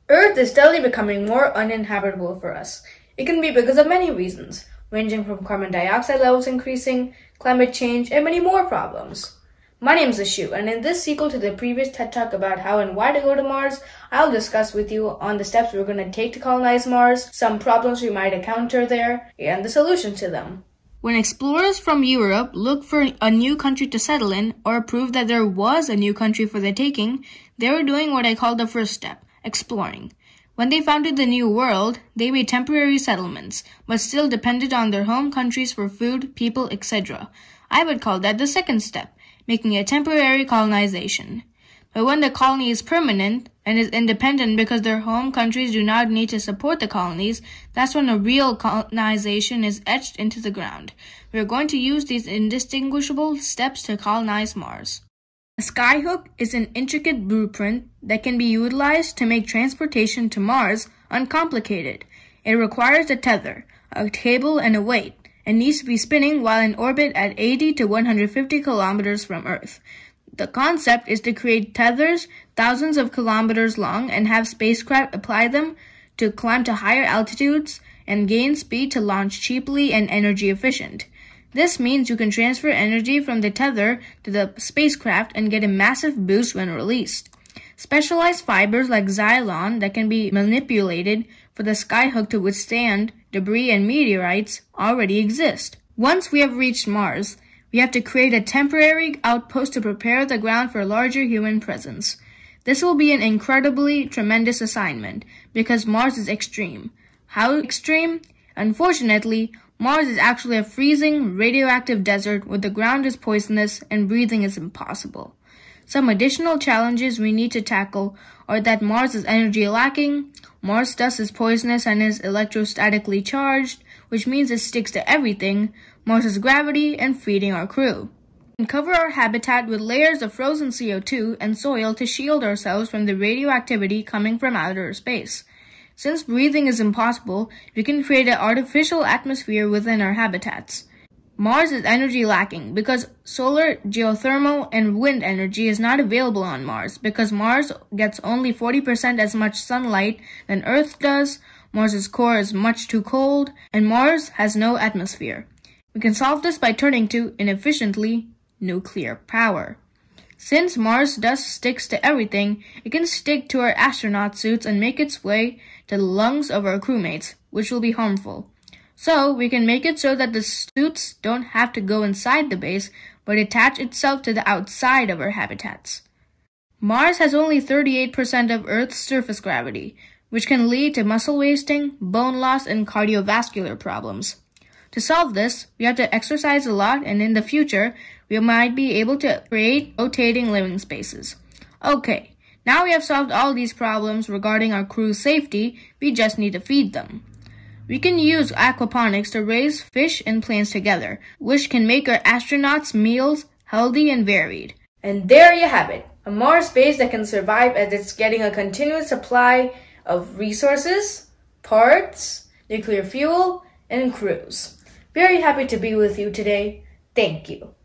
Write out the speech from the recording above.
Earth is steadily becoming more uninhabitable for us. It can be because of many reasons, ranging from carbon dioxide levels increasing, climate change, and many more problems. My name is Ashu, and in this sequel to the previous TED Talk about how and why to go to Mars, I'll discuss with you on the steps we're going to take to colonize Mars, some problems we might encounter there, and the solutions to them. When explorers from Europe looked for a new country to settle in, or proved that there was a new country for the taking, they were doing what I call the first step, exploring. When they founded the New World, they made temporary settlements, but still depended on their home countries for food, people, etc. I would call that the second step, making a temporary colonization. But when the colony is permanent and is independent because their home countries do not need to support the colonies, that's when a real colonization is etched into the ground. We are going to use these indistinguishable steps to colonize Mars. A skyhook is an intricate blueprint that can be utilized to make transportation to Mars uncomplicated. It requires a tether, a cable, and a weight, and needs to be spinning while in orbit at 80 to 150 kilometers from Earth. The concept is to create tethers thousands of kilometers long and have spacecraft apply them to climb to higher altitudes and gain speed to launch cheaply and energy efficient. This means you can transfer energy from the tether to the spacecraft and get a massive boost when released. Specialized fibers like Xylon that can be manipulated for the skyhook to withstand debris and meteorites already exist. Once we have reached Mars, we have to create a temporary outpost to prepare the ground for larger human presence. This will be an incredibly tremendous assignment because Mars is extreme. How extreme? Unfortunately, Mars is actually a freezing, radioactive desert where the ground is poisonous and breathing is impossible. Some additional challenges we need to tackle are that Mars is energy lacking, Mars dust is poisonous and is electrostatically charged, which means it sticks to everything, Mars's gravity, and feeding our crew. We can cover our habitat with layers of frozen CO2 and soil to shield ourselves from the radioactivity coming from outer space. Since breathing is impossible, we can create an artificial atmosphere within our habitats. Mars is energy lacking because solar, geothermal, and wind energy is not available on Mars because Mars gets only 40% as much sunlight than Earth does, Mars's core is much too cold, and Mars has no atmosphere. We can solve this by turning to, inefficiently, nuclear power. Since Mars dust sticks to everything, it can stick to our astronaut suits and make its way to the lungs of our crewmates, which will be harmful. So, we can make it so that the suits don't have to go inside the base, but attach itself to the outside of our habitats. Mars has only 38% of Earth's surface gravity, which can lead to muscle wasting, bone loss, and cardiovascular problems. To solve this, we have to exercise a lot, and in the future, we might be able to create rotating living spaces. Okay, now we have solved all these problems regarding our crew's safety, we just need to feed them. We can use aquaponics to raise fish and plants together, which can make our astronauts' meals healthy and varied. And there you have it, a Mars base that can survive as it's getting a continuous supply of resources, parts, nuclear fuel, and crews. Very happy to be with you today. Thank you.